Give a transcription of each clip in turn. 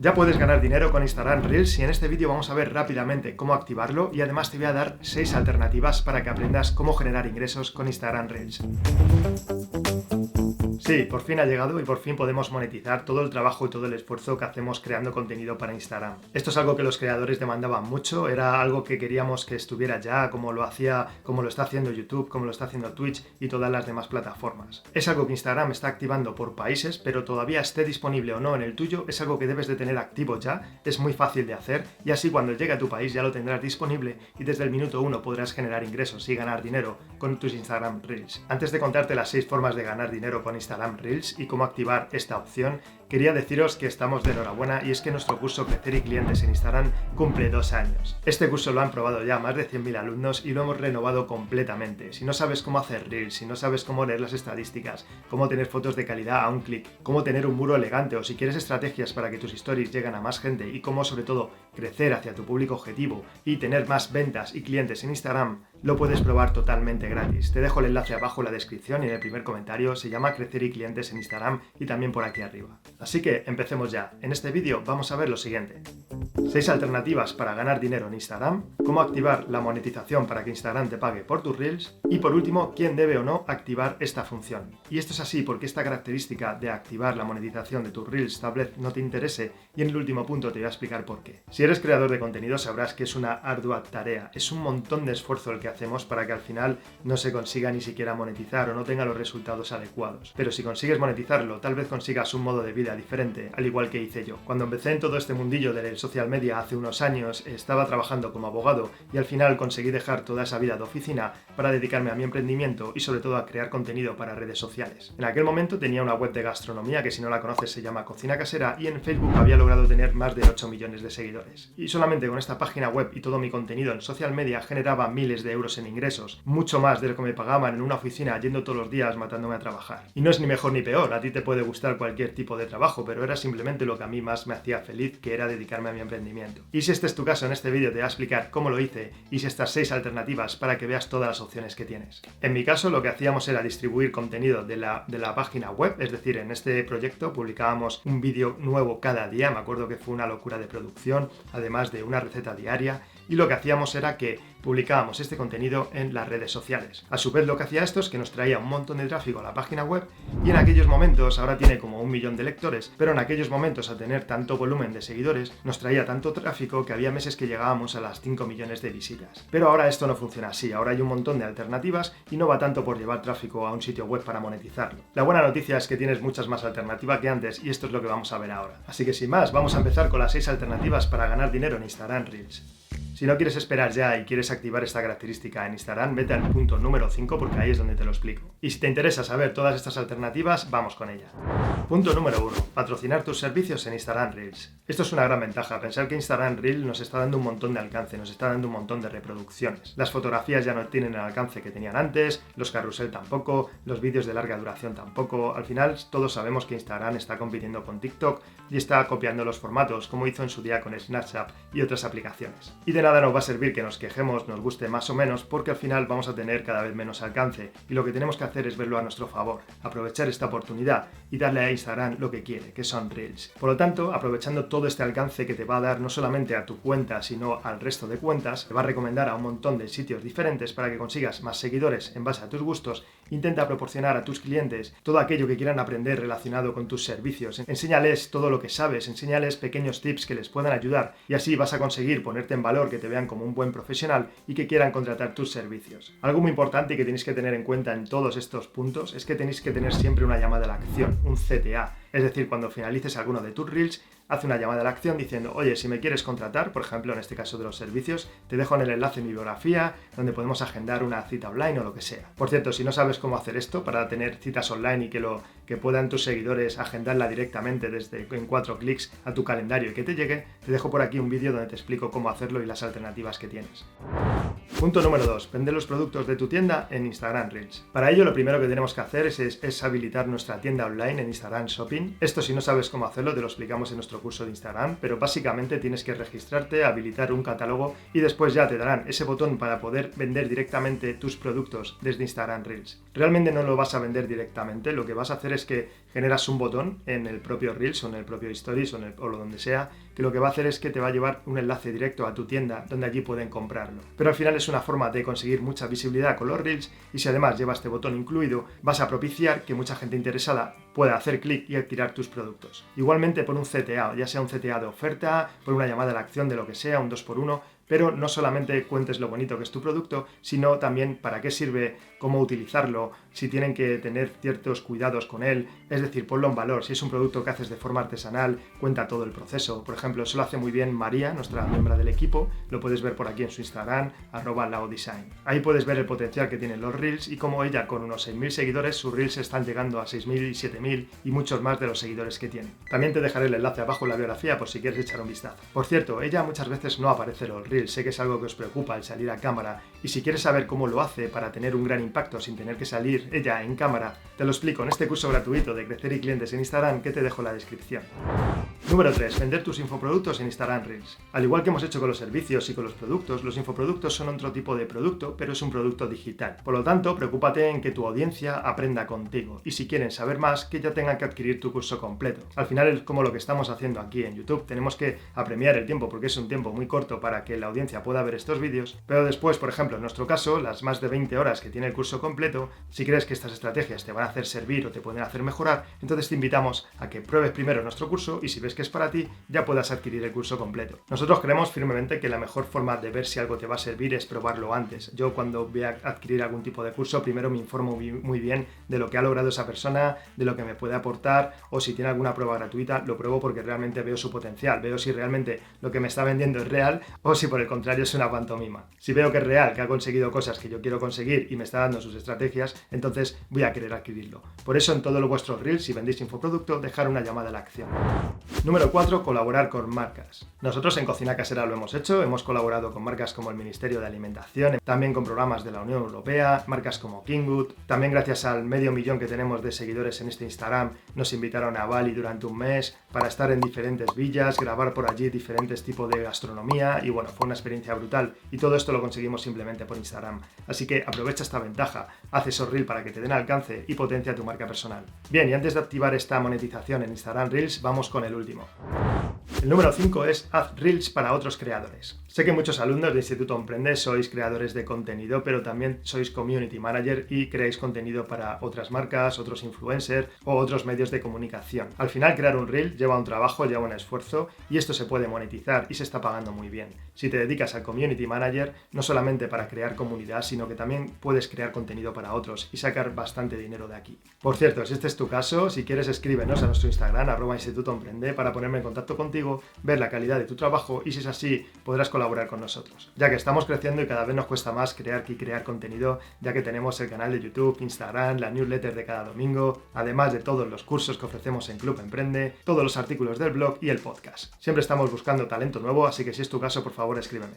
Ya puedes ganar dinero con Instagram Reels y en este vídeo vamos a ver rápidamente cómo activarlo y además te voy a dar 6 alternativas para que aprendas cómo generar ingresos con Instagram Reels. Sí, por fin ha llegado y por fin podemos monetizar todo el trabajo y todo el esfuerzo que hacemos creando contenido para Instagram. Esto es algo que los creadores demandaban mucho, era algo que queríamos que estuviera ya, como lo está haciendo YouTube, como lo está haciendo Twitch y todas las demás plataformas. Es algo que Instagram está activando por países, pero todavía esté disponible o no en el tuyo, es algo que debes de tener activo ya, es muy fácil de hacer y así cuando llegue a tu país ya lo tendrás disponible y desde el minuto 1 podrás generar ingresos y ganar dinero con tus Instagram Reels. Antes de contarte las 6 formas de ganar dinero con Instagram Reels y cómo activar esta opción, quería deciros que estamos de enhorabuena y es que nuestro curso Crecer y Clientes en Instagram cumple 2 años. Este curso lo han probado ya más de 100.000 alumnos y lo hemos renovado completamente. Si no sabes cómo hacer Reels, si no sabes cómo leer las estadísticas, cómo tener fotos de calidad a un clic, cómo tener un muro elegante o si quieres estrategias para que tus stories lleguen a más gente y cómo sobre todo crecer hacia tu público objetivo y tener más ventas y clientes en Instagram, lo puedes probar totalmente gratis. Te dejo el enlace abajo en la descripción y en el primer comentario. Se llama Crecer y Clientes en Instagram y también por aquí arriba. Así que empecemos ya. En este vídeo vamos a ver lo siguiente: 6 alternativas para ganar dinero en Instagram, cómo activar la monetización para que Instagram te pague por tus Reels y por último, quién debe o no activar esta función. Y esto es así porque esta característica de activar la monetización de tus Reels tal vez no te interese y en el último punto te voy a explicar por qué. Si eres creador de contenido sabrás que es una ardua tarea, es un montón de esfuerzo el que hacemos para que al final no se consiga ni siquiera monetizar o no tenga los resultados adecuados. Pero si consigues monetizarlo, tal vez consigas un modo de vida diferente, al igual que hice yo. Cuando empecé en todo este mundillo del social media hace unos años, estaba trabajando como abogado y al final conseguí dejar toda esa vida de oficina para dedicarme a mi emprendimiento y sobre todo a crear contenido para redes sociales. En aquel momento tenía una web de gastronomía que si no la conoces se llama Cocina Casera y en Facebook había logrado tener más de 8 millones de seguidores. Y solamente con esta página web y todo mi contenido en social media generaba miles de euros en ingresos, mucho más de lo que me pagaban en una oficina yendo todos los días matándome a trabajar. Y no es ni mejor ni peor, a ti te puede gustar cualquier tipo de trabajo, pero era simplemente lo que a mí más me hacía feliz, que era dedicarme a mi emprendimiento. Y si este es tu caso, en este vídeo te voy a explicar cómo lo hice y si estas 6 alternativas para que veas todas las opciones que tienes. En mi caso lo que hacíamos era distribuir contenido de la página web, es decir, en este proyecto publicábamos un vídeo nuevo cada día, me acuerdo que fue una locura de producción, además de una receta diaria, y lo que hacíamos era que publicábamos este contenido en las redes sociales. A su vez lo que hacía esto es que nos traía un montón de tráfico a la página web y en aquellos momentos, ahora tiene como 1 millón de lectores, pero en aquellos momentos al tener tanto volumen de seguidores nos traía tanto tráfico que había meses que llegábamos a las 5 millones de visitas. Pero ahora esto no funciona así, ahora hay un montón de alternativas y no va tanto por llevar tráfico a un sitio web para monetizarlo. La buena noticia es que tienes muchas más alternativas que antes y esto es lo que vamos a ver ahora. Así que sin más, vamos a empezar con las 6 alternativas para ganar dinero en Instagram Reels. Si no quieres esperar ya y quieres activar esta característica en Instagram, vete al punto número 5 porque ahí es donde te lo explico. Y si te interesa saber todas estas alternativas, vamos con ella. Punto número 1. Patrocinar tus servicios en Instagram Reels. Esto es una gran ventaja, pensar que Instagram Reels nos está dando un montón de alcance, nos está dando un montón de reproducciones. Las fotografías ya no tienen el alcance que tenían antes, los carrusel tampoco, los vídeos de larga duración tampoco. Al final todos sabemos que Instagram está compitiendo con TikTok y está copiando los formatos, como hizo en su día con Snapchat y otras aplicaciones. Y de nada nos va a servir que nos quejemos, nos guste más o menos, porque al final vamos a tener cada vez menos alcance y lo que tenemos que hacer es verlo a nuestro favor, aprovechar esta oportunidad y darle a Instagram lo que quiere, que son Reels. Por lo tanto, aprovechando todo este alcance que te va a dar no solamente a tu cuenta, sino al resto de cuentas, te va a recomendar a un montón de sitios diferentes para que consigas más seguidores en base a tus gustos. Intenta proporcionar a tus clientes todo aquello que quieran aprender relacionado con tus servicios. Enséñales todo lo que sabes, enséñales pequeños tips que les puedan ayudar y así vas a conseguir ponerte en valor, que te vean como un buen profesional y que quieran contratar tus servicios. Algo muy importante y que tenéis que tener en cuenta en todos estos puntos es que tenéis que tener siempre una llamada a la acción, un CTA. Es decir, cuando finalices alguno de tus Reels, haz una llamada a la acción diciendo: oye, si me quieres contratar, por ejemplo, en este caso de los servicios, te dejo en el enlace en mi biografía, donde podemos agendar una cita online o lo que sea. Por cierto, si no sabes cómo hacer esto para tener citas online y que puedan tus seguidores agendarla directamente en 4 clics a tu calendario y que te llegue, te dejo por aquí un vídeo donde te explico cómo hacerlo y las alternativas que tienes. Punto número 2. Vender los productos de tu tienda en Instagram Reels. Para ello, lo primero que tenemos que hacer es habilitar nuestra tienda online en Instagram Shopping. Esto, si no sabes cómo hacerlo, te lo explicamos en nuestro curso de Instagram, pero básicamente tienes que registrarte, habilitar un catálogo y después ya te darán ese botón para poder vender directamente tus productos desde Instagram Reels. Realmente no lo vas a vender directamente, lo que vas a hacer es que generas un botón en el propio Reels o en el propio Stories o lo donde sea, que lo que va a hacer es que te va a llevar un enlace directo a tu tienda donde allí pueden comprarlo. Pero al final es una forma de conseguir mucha visibilidad con los Reels y si además lleva este botón incluido, vas a propiciar que mucha gente interesada pueda hacer clic y adquirir tus productos. Igualmente por un CTA, ya sea un CTA de oferta, por una llamada a la acción de lo que sea, un 2x1, pero no solamente cuentes lo bonito que es tu producto, sino también para qué sirve, cómo utilizarlo, si tienen que tener ciertos cuidados con él, es decir, ponlo en valor. Si es un producto que haces de forma artesanal, cuenta todo el proceso. Por ejemplo, eso lo hace muy bien María, nuestra miembro del equipo, lo puedes ver por aquí en su Instagram, @laodesign. Ahí puedes ver el potencial que tienen los Reels y cómo ella, con unos 6.000 seguidores, sus Reels están llegando a 6.000 y 7.000 y muchos más de los seguidores que tiene. También te dejaré el enlace abajo en la biografía por si quieres echar un vistazo. Por cierto, ella muchas veces no aparece en los Reels. Sé que es algo que os preocupa el salir a cámara y si quieres saber cómo lo hace para tener un gran impacto sin tener que salir ella en cámara, te lo explico en este curso gratuito de Crecer y Clientes en Instagram que te dejo en la descripción. Número 3. Vender tus infoproductos en Instagram Reels. Al igual que hemos hecho con los servicios y con los productos, los infoproductos son otro tipo de producto, pero es un producto digital. Por lo tanto, preocúpate en que tu audiencia aprenda contigo y si quieren saber más, que ya tengan que adquirir tu curso completo. Al final es como lo que estamos haciendo aquí en YouTube. Tenemos que apremiar el tiempo porque es un tiempo muy corto para que la audiencia pueda ver estos vídeos, pero después, por ejemplo, en nuestro caso, las más de 20 horas que tiene el curso completo, si crees que estas estrategias te van a hacer servir o te pueden hacer mejorar, entonces te invitamos a que pruebes primero nuestro curso y si ves que es para ti, ya puedas adquirir el curso completo. Nosotros creemos firmemente que la mejor forma de ver si algo te va a servir es probarlo antes. Yo cuando voy a adquirir algún tipo de curso, primero me informo muy bien de lo que ha logrado esa persona, de lo que me puede aportar o si tiene alguna prueba gratuita, lo pruebo porque realmente veo su potencial, veo si realmente lo que me está vendiendo es real o si por el contrario es una pantomima. Si veo que es real, que ha conseguido cosas que yo quiero conseguir y me está dando sus estrategias, entonces voy a querer adquirirlo. Por eso en todos vuestros Reels, si vendéis infoproducto, dejar una llamada a la acción. Número 4. Colaborar con marcas. Nosotros en Cocina Casera lo hemos hecho, hemos colaborado con marcas como el Ministerio de Alimentación, también con programas de la Unión Europea, marcas como Kingwood, también gracias al 500.000 que tenemos de seguidores en este Instagram, nos invitaron a Bali durante un mes para estar en diferentes villas, grabar por allí diferentes tipos de gastronomía y bueno, fue una experiencia brutal y todo esto lo conseguimos simplemente por Instagram. Así que aprovecha esta ventaja, haz esos Reels para que te den alcance y potencia tu marca personal. Bien, y antes de activar esta monetización en Instagram Reels, vamos con el último. El número 5 es haz Reels para otros creadores. Sé que muchos alumnos de Instituto Emprende sois creadores de contenido, pero también sois community manager y creáis contenido para otras marcas, otros influencers o otros medios de comunicación. Al final crear un Reel lleva un trabajo, lleva un esfuerzo y esto se puede monetizar y se está pagando muy bien. Si te dedicas al community manager, no solamente para crear comunidad, sino que también puedes crear contenido para otros y sacar bastante dinero de aquí. Por cierto, si este es tu caso, si quieres escríbenos a nuestro Instagram, @institutoemprende, para ponerme en contacto contigo, ver la calidad de tu trabajo y si es así, podrás colaborar con nosotros. Ya que estamos creciendo y cada vez nos cuesta más crear contenido, ya que tenemos el canal de YouTube, Instagram, la newsletter de cada domingo, además de todos los cursos que ofrecemos en Club Emprende, todos los artículos del blog y el podcast. Siempre estamos buscando talento nuevo, así que si es tu caso, por favor, escríbeme.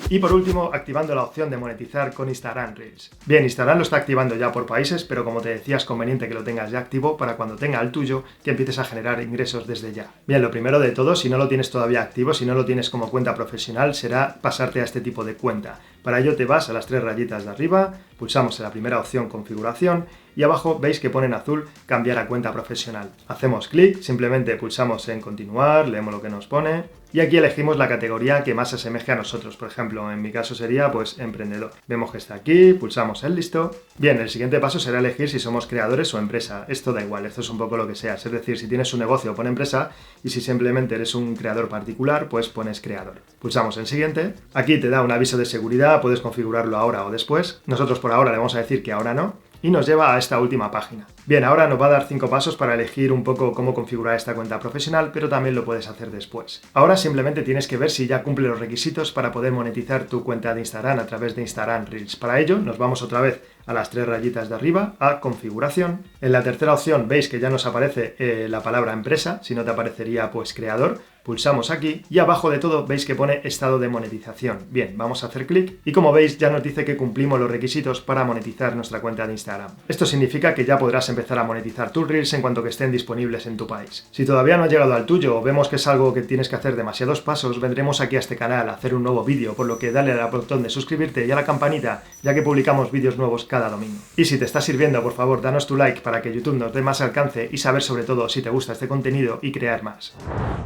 Y por último, activando la opción de monetizar con Instagram Reels. Bien, Instagram lo está activando ya por países, pero como te decía, es conveniente que lo tengas ya activo para cuando tenga el tuyo, que empieces a generar ingresos desde ya. Bien, lo primero de todo, si no lo tienes todavía activo, si no lo tienes como cuenta profesional, será pasarte a este tipo de cuenta. Para ello te vas a las 3 rayitas de arriba, pulsamos en la primera opción configuración y abajo veis que pone en azul cambiar a cuenta profesional. Hacemos clic, simplemente pulsamos en continuar, leemos lo que nos pone y aquí elegimos la categoría que más se asemeje a nosotros. Por ejemplo, en mi caso sería pues emprendedor. Vemos que está aquí, pulsamos en listo. Bien, el siguiente paso será elegir si somos creadores o empresa. Esto da igual, esto es un poco lo que seas. Es decir, si tienes un negocio pon empresa y si simplemente eres un creador particular pues pones creador. Pulsamos en siguiente. Aquí te da un aviso de seguridad, puedes configurarlo ahora o después. Nosotros por ahora le vamos a decir que ahora no. Y nos lleva a esta última página. Bien, ahora nos va a dar 5 pasos para elegir un poco cómo configurar esta cuenta profesional, pero también lo puedes hacer después. Ahora simplemente tienes que ver si ya cumple los requisitos para poder monetizar tu cuenta de Instagram a través de Instagram Reels. Para ello nos vamos otra vez a las 3 rayitas de arriba, a configuración. En la tercera opción veis que ya nos aparece la palabra empresa, si no te aparecería pues creador. Pulsamos aquí y abajo de todo veis que pone estado de monetización. Bien, vamos a hacer clic y como veis ya nos dice que cumplimos los requisitos para monetizar nuestra cuenta de Instagram. Esto significa que ya podrás empezar a monetizar tus Reels en cuanto que estén disponibles en tu país. Si todavía no has llegado al tuyo o vemos que es algo que tienes que hacer demasiados pasos, vendremos aquí a este canal a hacer un nuevo vídeo, por lo que dale al botón de suscribirte y a la campanita, ya que publicamos vídeos nuevos cada domingo. Y si te está sirviendo, por favor, danos tu like para que YouTube nos dé más alcance y saber sobre todo si te gusta este contenido y crear más.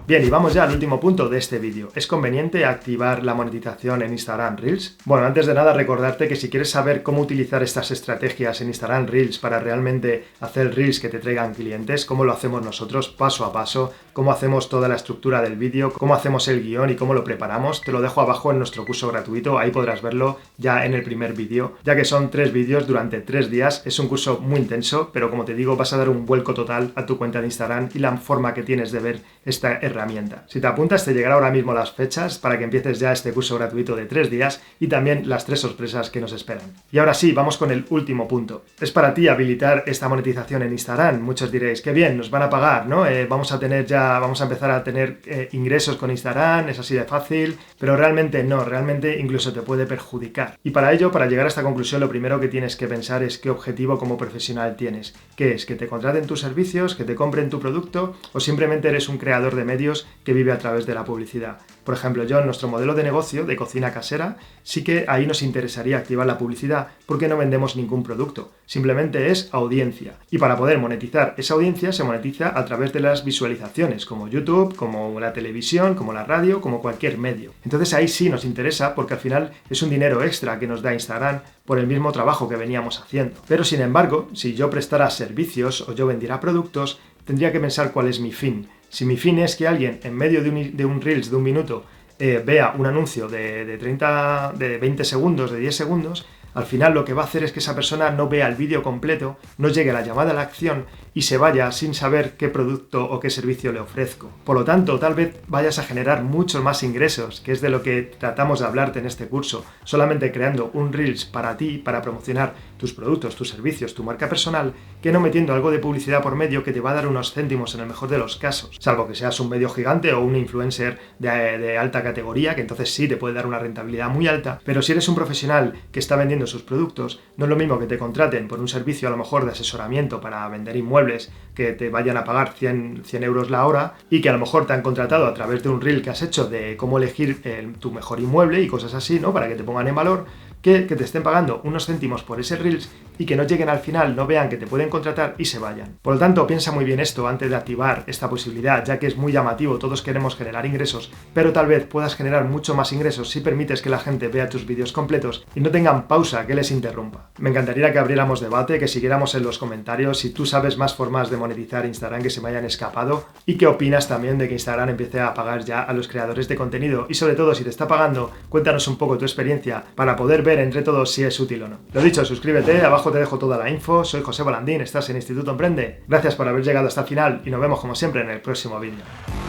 Bien, y vamos ya al último punto de este vídeo. ¿Es conveniente activar la monetización en Instagram Reels? Bueno, antes de nada recordarte que si quieres saber cómo utilizar estas estrategias en Instagram Reels para realmente hacer Reels que te traigan clientes, cómo lo hacemos nosotros paso a paso, cómo hacemos toda la estructura del vídeo, cómo hacemos el guión y cómo lo preparamos, te lo dejo abajo en nuestro curso gratuito, ahí podrás verlo ya en el primer vídeo, ya que son 3 vídeos durante 3 días, es un curso muy intenso, pero como te digo, vas a dar un vuelco total a tu cuenta de Instagram y la forma que tienes de ver esta herramienta. Si te apuntas, te llegará ahora mismo las fechas para que empieces ya este curso gratuito de 3 días y también las 3 sorpresas que nos esperan. Y ahora sí, vamos con el último punto. ¿Es para ti habilitar esta monetización en Instagram? Muchos diréis, qué bien, nos van a pagar, ¿no? Vamos a empezar a tener ingresos con Instagram, es así de fácil, pero realmente no, realmente incluso te puede perjudicar. Y para ello, para llegar a esta conclusión, lo primero que tienes que pensar es qué objetivo como profesional tienes. ¿Qué es? ¿Que te contraten tus servicios, que te compren tu producto o simplemente eres un creador de medios que vive a través de la publicidad? Por ejemplo, yo en nuestro modelo de negocio de cocina casera, sí que ahí nos interesaría activar la publicidad porque no vendemos ningún producto, simplemente es audiencia. Y para poder monetizar esa audiencia se monetiza a través de las visualizaciones, como YouTube, como la televisión, como la radio, como cualquier medio. Entonces ahí sí nos interesa porque al final es un dinero extra que nos da Instagram por el mismo trabajo que veníamos haciendo. Pero sin embargo, si yo prestara servicios o yo vendiera productos, tendría que pensar cuál es mi fin. Si mi fin es que alguien en medio de un Reels de un minuto vea un anuncio de 20 segundos, de 10 segundos, al final lo que va a hacer es que esa persona no vea el vídeo completo, no llegue a la llamada a la acción y se vaya sin saber qué producto o qué servicio le ofrezco. Por lo tanto, tal vez vayas a generar muchos más ingresos, que es de lo que tratamos de hablarte en este curso, solamente creando un Reels para ti, para promocionar tus productos, tus servicios, tu marca personal, que no metiendo algo de publicidad por medio que te va a dar unos céntimos en el mejor de los casos, salvo que seas un medio gigante o un influencer de alta categoría, que entonces sí te puede dar una rentabilidad muy alta, pero si eres un profesional que está vendiendo sus productos, no es lo mismo que te contraten por un servicio a lo mejor de asesoramiento para vender inmuebles que te vayan a pagar 100 euros la hora y que a lo mejor te han contratado a través de un reel que has hecho de cómo elegir tu mejor inmueble y cosas así, ¿no? Para que te pongan en valor, que te estén pagando unos céntimos por ese Reels y que no lleguen al final, no vean que te pueden contratar y se vayan. Por lo tanto, piensa muy bien esto antes de activar esta posibilidad, ya que es muy llamativo, todos queremos generar ingresos, pero tal vez puedas generar mucho más ingresos si permites que la gente vea tus vídeos completos y no tengan pausa que les interrumpa. Me encantaría que abriéramos debate, que siguiéramos en los comentarios si tú sabes más formas de monetizar Instagram que se me hayan escapado y qué opinas también de que Instagram empiece a pagar ya a los creadores de contenido y sobre todo si te está pagando, cuéntanos un poco tu experiencia para poder ver entre todos si es útil o no. Lo dicho, suscríbete, abajo te dejo toda la info, soy José Balandín, estás en Instituto Emprende. Gracias por haber llegado hasta el final y nos vemos como siempre en el próximo vídeo.